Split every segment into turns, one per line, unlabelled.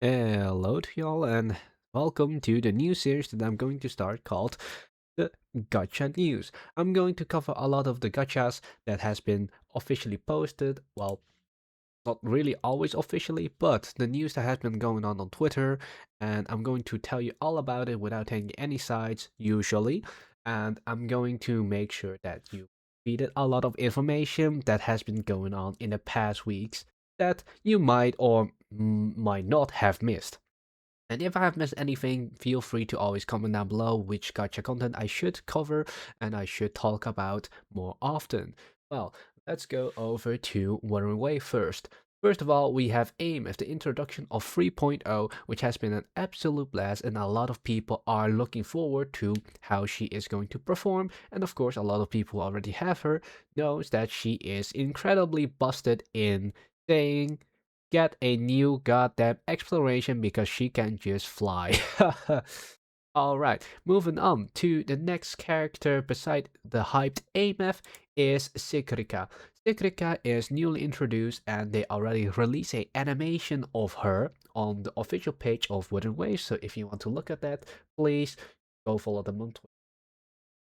Hello to y'all, and welcome to the new series that I'm going to start called the Gacha News. I'm going to cover a lot of the gachas that has been officially posted. Well, not really always officially, but the news that has been going on Twitter, and I'm going to tell you all about it without taking any sides, usually. And I'm going to make sure that you feed it a lot of information that has been going on in the past weeks that you might or might not have missed. And if I have missed anything, feel free to always comment down below which gacha content I should cover and I should talk about more often. Well, let's go over to Wuthering Wave first. First of all, we have AIM as the introduction of 3.0, which has been an absolute blast, and a lot of people are looking forward to how she is going to perform. And of course, a lot of people who already have her knows that she is incredibly busted in saying get a new goddamn exploration because she can just fly. Alright, moving on to the next character beside the hyped AMF is Sikrika. Sikrika is newly introduced and they already released a animation of her on the official page of Wooden Waves, so if you want to look at that, please go follow them on Twitter.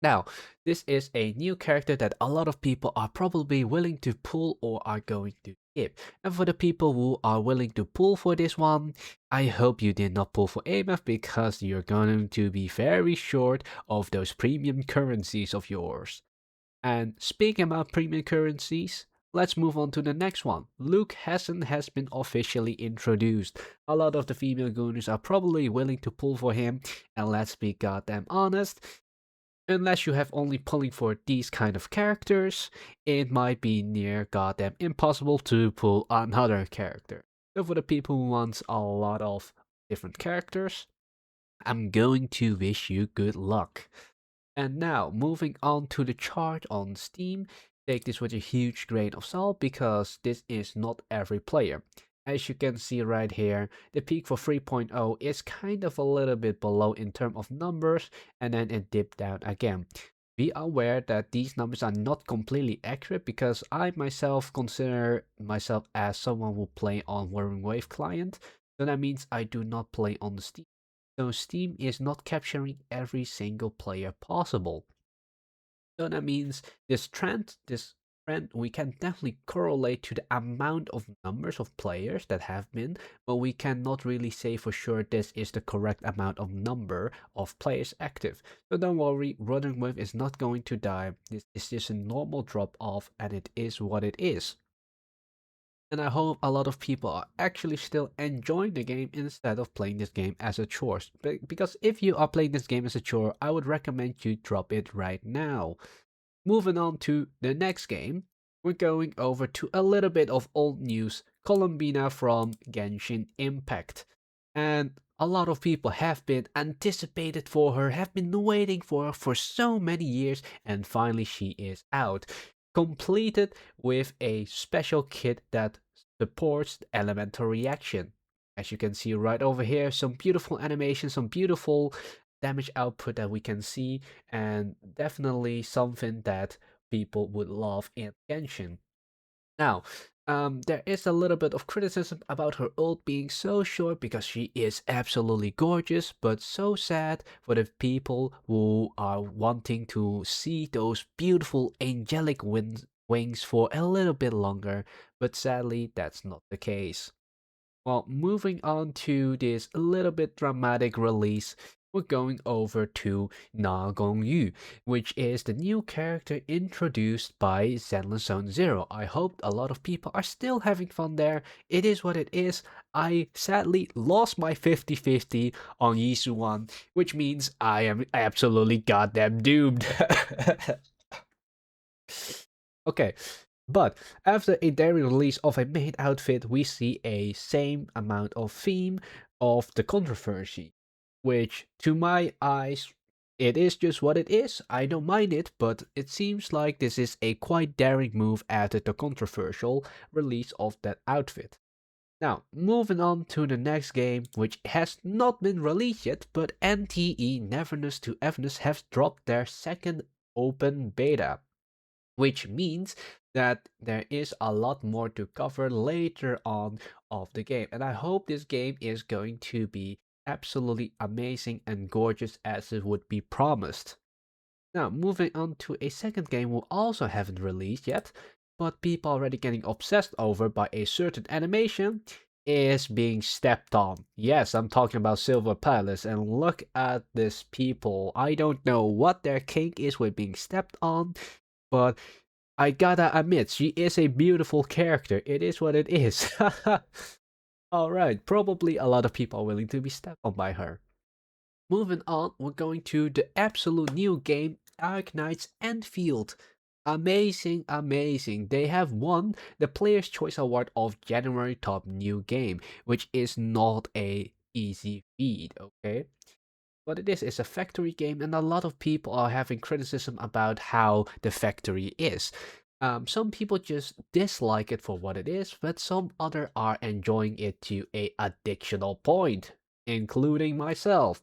Now, this is a new character that a lot of people are probably willing to pull or are going to skip. And for the people who are willing to pull for this one, I hope you did not pull for AMF because you're going to be very short of those premium currencies of yours. And speaking about premium currencies, let's move on to the next one. Luke Hessen has been officially introduced. A lot of the female gooners are probably willing to pull for him, and let's be goddamn honest, unless you have only pulling for these kind of characters, it might be near goddamn impossible to pull another character. So for the people who want a lot of different characters, I'm going to wish you good luck. And now, moving on to the chart on Steam, take this with a huge grain of salt because this is not every player. As you can see right here, the peak for 3.0 is kind of a little bit below in terms of numbers, and then it dipped down again. Be aware that these numbers are not completely accurate because I myself consider myself as someone who play on Whirring Wave client, so that means I do not play on the Steam. So Steam is not capturing every single player possible. So that means this trend we can definitely correlate to the amount of numbers of players that have been, but we cannot really say for sure this is the correct amount of number of players active. So don't worry, Running With is not going to die. This is just a normal drop off and it is what it is. And I hope a lot of people are actually still enjoying the game instead of playing this game as a chore. Because if you are playing this game as a chore, I would recommend you drop it right now. Moving on to the next game, we're going over to a little bit of old news, Columbina from Genshin Impact. And a lot of people have been anticipated for her, have been waiting for her for so many years, and finally she is out. Completed with a special kit that supports the elemental reaction. As you can see right over here, some beautiful animation, some beautiful damage output that we can see, and definitely something that people would love in Genshin. Now, there is a little bit of criticism about her ult being so short because she is absolutely gorgeous, but so sad for the people who are wanting to see those beautiful angelic wings for a little bit longer, but sadly, that's not the case. Well, moving on to this a little bit dramatic release, we're going over to Na Gongyu, which is the new character introduced by Zenless Zone Zero. I hope a lot of people are still having fun there. It is what it is. I sadly lost my 50-50 on Yisu 1, which means I am absolutely goddamn doomed. Okay, but after a daring release of a main outfit, we see a same amount of theme of the controversy, which to my eyes, it is just what it is. I don't mind it, but it seems like this is a quite daring move after the controversial release of that outfit. Now, moving on to the next game, which has not been released yet, but NTE Neverness to Everness have dropped their second open beta, which means that there is a lot more to cover later on of the game. And I hope this game is going to be absolutely amazing and gorgeous as it would be promised. Now, moving on to a second game we also haven't released yet, but people already getting obsessed over by a certain animation is being stepped on. Yes, I'm talking about Silver Palace, and look at this people. I don't know what their kink is with being stepped on, but I gotta admit, she is a beautiful character. It is what it is. Alright, probably a lot of people are willing to be stepped on by her. Moving on, we're going to the absolute new game, Arknights Enfield. Amazing, amazing. They have won the Player's Choice Award of January Top New Game, which is not a easy feat, okay? What it is a factory game, and a lot of people are having criticism about how the factory is. Some people just dislike it for what it is, but some other are enjoying it to a addictional point, including myself.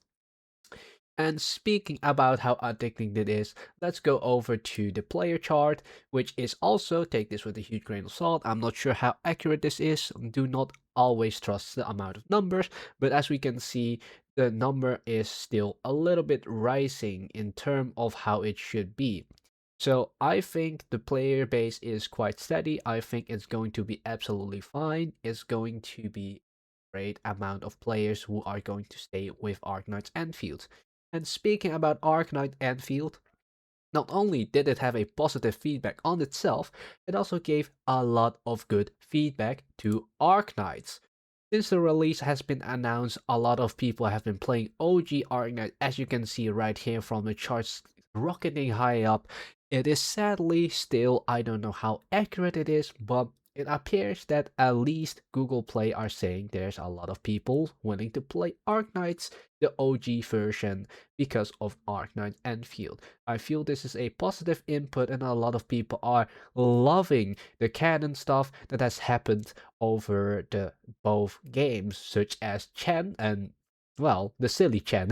And speaking about how addicting it is, let's go over to the player chart, which is also, take this with a huge grain of salt, I'm not sure how accurate this is, do not always trust the amount of numbers, but as we can see, the number is still a little bit rising in terms of how it should be. So I think the player base is quite steady. I think it's going to be absolutely fine. It's going to be a great amount of players who are going to stay with Arknights Enfield. And speaking about Arknight Enfield, not only did it have a positive feedback on itself, it also gave a lot of good feedback to Arknights. Since the release has been announced, a lot of people have been playing OG Arknight, as you can see right here from the charts rocketing high up. It is sadly still, I don't know how accurate it is, but it appears that at least Google Play are saying there's a lot of people willing to play Arknights, the OG version, because of Arknight Enfield. I feel this is a positive input, and a lot of people are loving the canon stuff that has happened over the both games, such as Chen and, well, the silly Chen.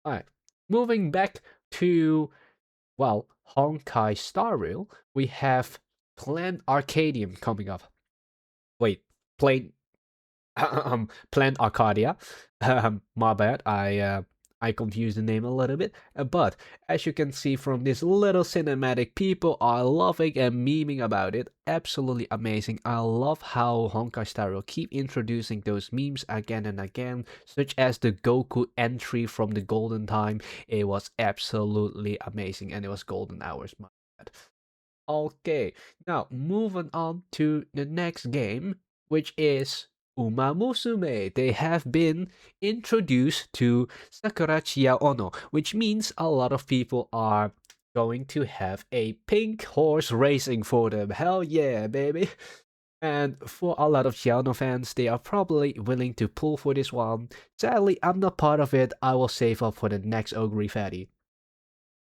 Alright, moving back to, well, Honkai Star Rail, we have Plan Arcadium coming up. Wait, Plain Plant Arcadia. My bad. I confused the name a little bit. But as you can see from this little cinematic, people are loving and memeing about it. Absolutely amazing. I love how Honkai Star Rail keep introducing those memes again and again, such as the Goku entry from the Golden Time. It was absolutely amazing, and it was Golden Hours. My bad. Okay, now moving on to the next game, which is Uma Musume. They have been introduced to Sakurachiya Ono, which means a lot of people are going to have a pink horse racing for them. Hell yeah, baby! And for a lot of Giano fans, they are probably willing to pull for this one. Sadly, I'm not part of it. I will save up for the next Ogre Fatty.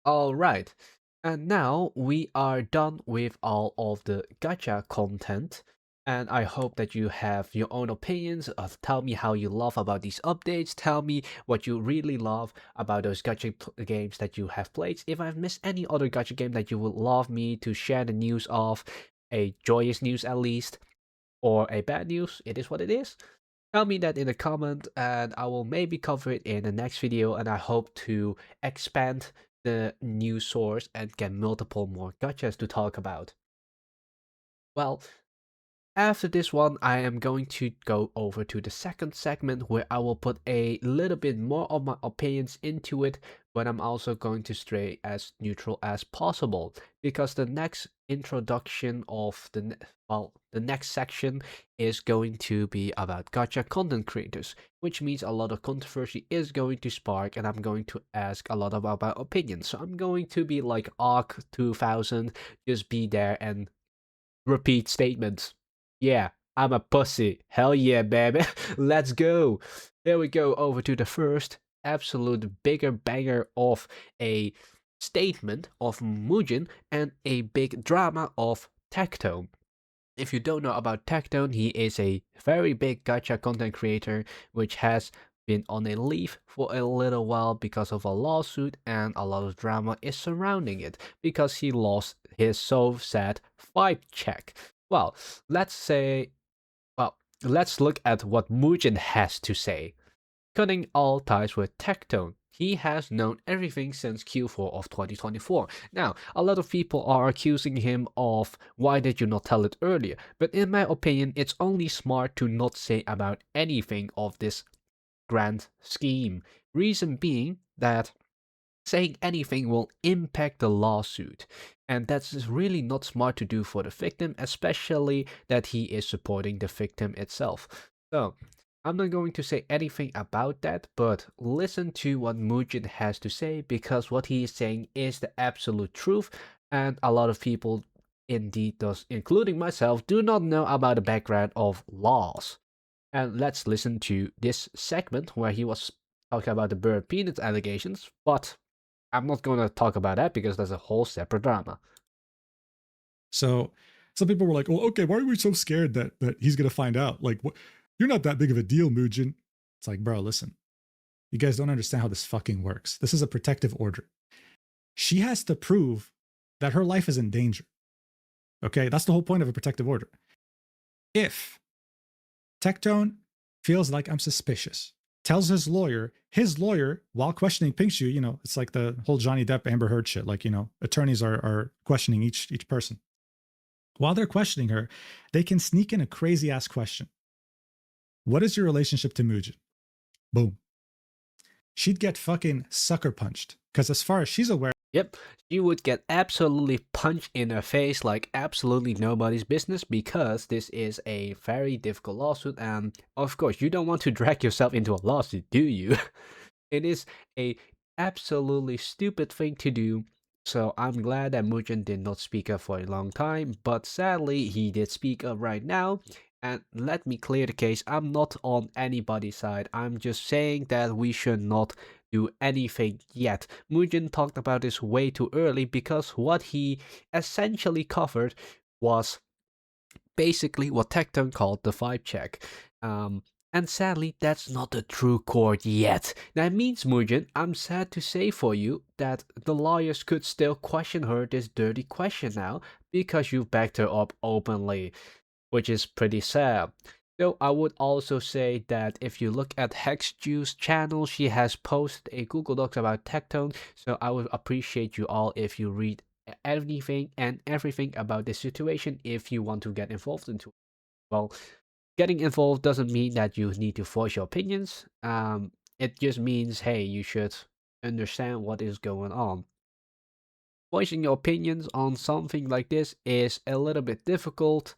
Alright, and now we are done with all of the gacha content. And I hope that you have your own opinions. Tell me how you love about these updates. Tell me what you really love about those gacha games that you have played. If I've missed any other gacha game that you would love me to share the news of, a joyous news at least, or a bad news, it is what it is. Tell me that in the comment, and I will maybe cover it in the next video, and I hope to expand the news source and get multiple more gachas to talk about. Well, after this one, I am going to go over to the second segment where I will put a little bit more of my opinions into it, but I'm also going to stay as neutral as possible, because the next introduction of the next section is going to be about gacha content creators, which means a lot of controversy is going to spark, and I'm going to ask a lot about my opinions. So I'm going to be like Arc 2000, just be there and repeat statements. Yeah, I'm a pussy. Hell yeah, baby. Let's go. There we go, over to the first absolute bigger banger of a statement of Mugen and a big drama of Tectone. If you don't know about Tectone, he is a very big gacha content creator which has been on a leave for a little while because of a lawsuit, and a lot of drama is surrounding it because he lost his so sad vibe check. Well, let's say, well, let's look at what Mugen has to say. Cutting all ties with Tectone. He has known everything since Q4 of 2024. Now, a lot of people are accusing him of why did you not tell it earlier? But in my opinion, it's only smart to not say about anything of this grand scheme. Reason being that saying anything will impact the lawsuit. And that's really not smart to do for the victim, especially that he is supporting the victim itself. So, I'm not going to say anything about that, but listen to what Mugen has to say because what he is saying is the absolute truth, and a lot of people, indeed, does, including myself, do not know about the background of laws. And let's listen to this segment where he was talking about the bird peanut allegations, but I'm not going to talk about that because that's a whole separate drama.
So some people were like, "Well, okay, why are we so scared that he's gonna find out? Like, what? You're not that big of a deal, Mugen." It's like, bro, listen, you guys don't understand how this fucking works. This is a protective order. She has to prove that her life is in danger. Okay, that's the whole point of a protective order. If Tectone feels like I'm suspicious, tells his lawyer, while questioning Pingshu, it's like the whole Johnny Depp Amber Heard shit. Like, attorneys are questioning each person. While they're questioning her, they can sneak in a crazy ass question. What is your relationship to Mugen? Boom. She'd get fucking sucker punched. Because as far as she's aware,
Yep, she would get absolutely punched in her face like absolutely nobody's business because this is a very difficult lawsuit, and of course you don't want to drag yourself into a lawsuit, do you? It is a absolutely stupid thing to do. So I'm glad that Mugen did not speak up for a long time, but sadly he did speak up right now. And let me clear the case, I'm not on anybody's side. I'm just saying that we should not do anything yet. Mugen talked about this way too early because what he essentially covered was basically what Tecton called the vibe check. And sadly, that's not the true court yet. That means, Mugen, I'm sad to say for you that the lawyers could still question her this dirty question now because you backed her up openly, which is pretty sad. Though I would also say that if you look at Hex Juice channel, she has posted a Google Docs about Tectone, so I would appreciate you all if you read anything and everything about this situation if you want to get involved into it. Well, getting involved doesn't mean that you need to voice your opinions. It just means, hey, you should understand what is going on. Voicing your opinions on something like this is a little bit difficult,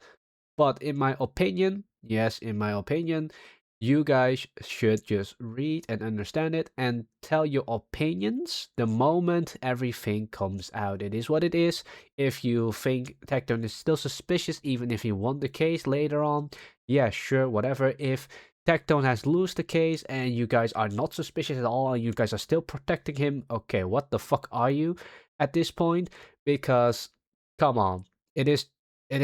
but in my opinion, yes, in my opinion, you guys should just read and understand it and tell your opinions the moment everything comes out. It is what it is. If you think Tecton is still suspicious, even if he won the case later on, yeah, sure, whatever. If Tecton has lost the case and you guys are not suspicious at all and you guys are still protecting him, okay, what the fuck are you at this point? Because, come on, it is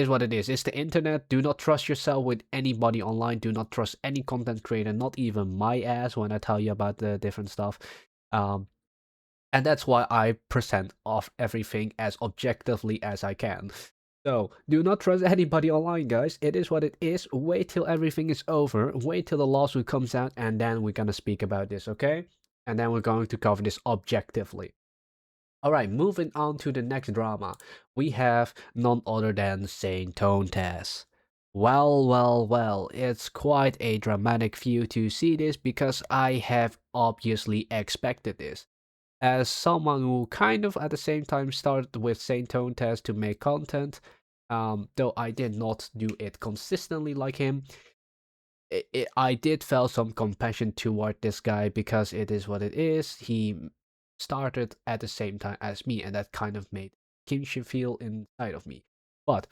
what it is. It's the internet. Do not trust yourself with anybody online. Do not trust any content creator, not even my ass when I tell you about the different stuff. Um, and that's why I present off everything as objectively as I can. So, do not trust anybody online, guys. It is what it is. Wait till everything is over. Wait till the lawsuit comes out, and then we're gonna speak about this, okay? And then we're going to cover this objectively. Alright, moving on to the next drama. We have none other than Saint Tone Test. Well, it's quite a dramatic view to see this because I have obviously expected this. As someone who kind of at the same time started with Saint Tone Test to make content, though I did not do it consistently like him, I did feel some compassion toward this guy because it is what it is. He started at the same time as me, and that kind of made kinship feel inside of me. But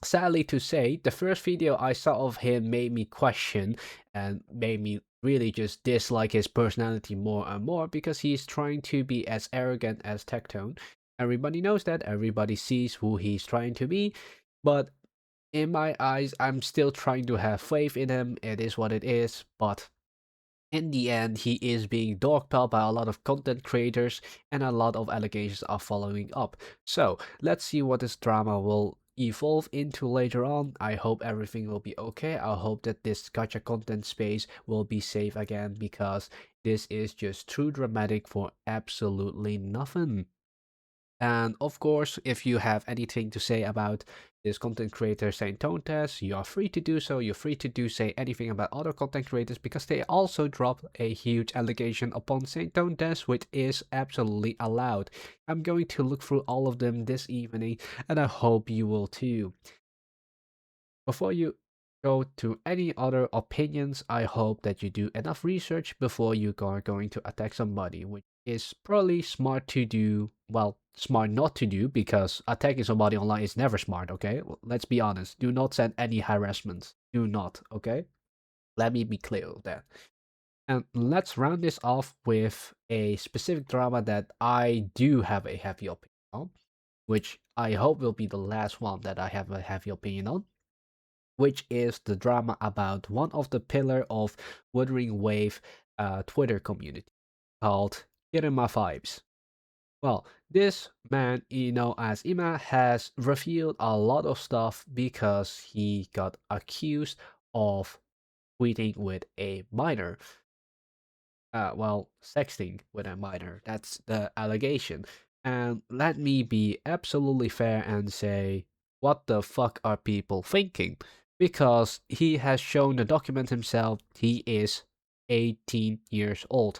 sadly to say, the first video I saw of him made me question and made me really just dislike his personality more and more because he's trying to be as arrogant as Tectone. Everybody knows that, everybody sees who he's trying to be, but in my eyes, I'm still trying to have faith in him. It is what it is, but in the end, he is being dogpiled by a lot of content creators, and a lot of allegations are following up. So let's see what this drama will evolve into later on. I hope everything will be okay. I hope that this gacha content space will be safe again, because this is just too dramatic for absolutely nothing. And of course, if you have anything to say about this content creator Saint Tontes, you are free to do so. You're free to do say anything about other content creators, because they also dropped a huge allegation upon Saint Tontes, which is absolutely allowed. I'm going to look through all of them this evening, and I hope you will too. Before you go to any other opinions, I hope that you do enough research before you are going to attack somebody, which is probably smart to do. Well, smart not to do, because attacking somebody online is never smart, okay? Let's be honest. Do not send any harassments. Do not, okay? Let me be clear with that. And let's round this off with a specific drama that I do have a heavy opinion on, which I hope will be the last one that I have a heavy opinion on, which is the drama about one of the pillar of Wuthering Wave Twitter community called Kirima Vibes. Well, this man, as Ima, has revealed a lot of stuff because he got accused of tweeting with a minor. Well, sexting with a minor. That's the allegation. And let me be absolutely fair and say, what the fuck are people thinking? Because he has shown the document himself, he is 18 years old.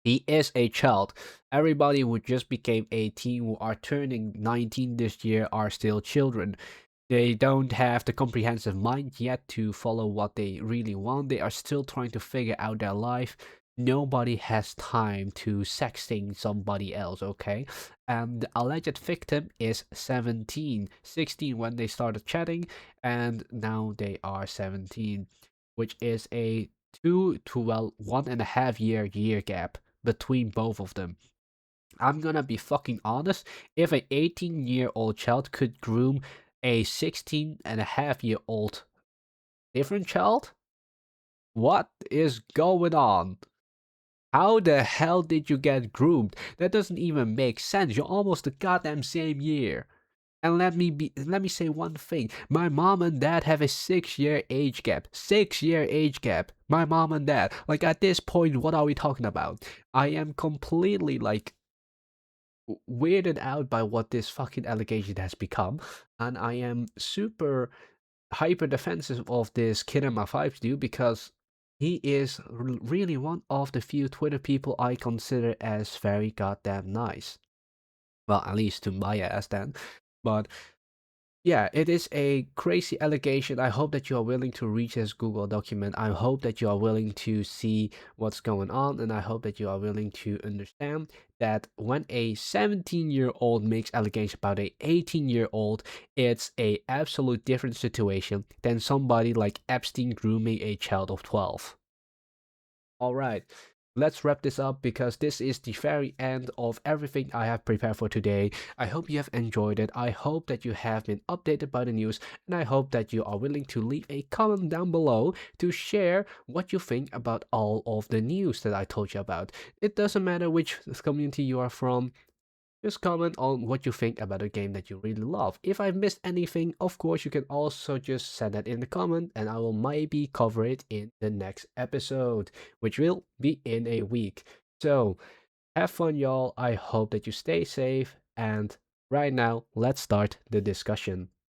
He is a child. Everybody who just became 18, who are turning 19 this year, are still children. They don't have the comprehensive mind yet to follow what they really want. They are still trying to figure out their life. Nobody has time to sexting somebody else, okay? And the alleged victim is 17, 16 when they started chatting, and now they are 17, which is a 1.5 year gap between both of them. I'm gonna be fucking honest. If an 18-year-old child could groom a 16.5-year-old different child, what is going on? How the hell did you get groomed? That doesn't even make sense. You're almost the goddamn same year. And let me say one thing. My mom and dad have a 6-year age gap. 6-year age gap. My mom and dad. Like, at this point, what are we talking about? I am completely like weirded out by what this fucking allegation has become, and I am super hyper defensive of this Kinema Vibes dude, because he is really one of the few Twitter people I consider as very goddamn nice. Well, at least to my ass then. But yeah, it is a crazy allegation. I hope that you are willing to reach this Google document. I hope that you are willing to see what's going on, and I hope that you are willing to understand that when a 17-year-old makes allegation about a 18-year-old, it's a absolute different situation than somebody like Epstein grooming a child of 12. All right, let's wrap this up, because this is the very end of everything I have prepared for today. I hope you have enjoyed it. I hope that you have been updated by the news, and I hope that you are willing to leave a comment down below to share what you think about all of the news that I told you about. It doesn't matter which community you are from. Just comment on what you think about a game that you really love. If I've missed anything, of course, you can also just send that in the comment, and I will maybe cover it in the next episode, which will be in a week. So, have fun, y'all. I hope that you stay safe, and right now, let's start the discussion.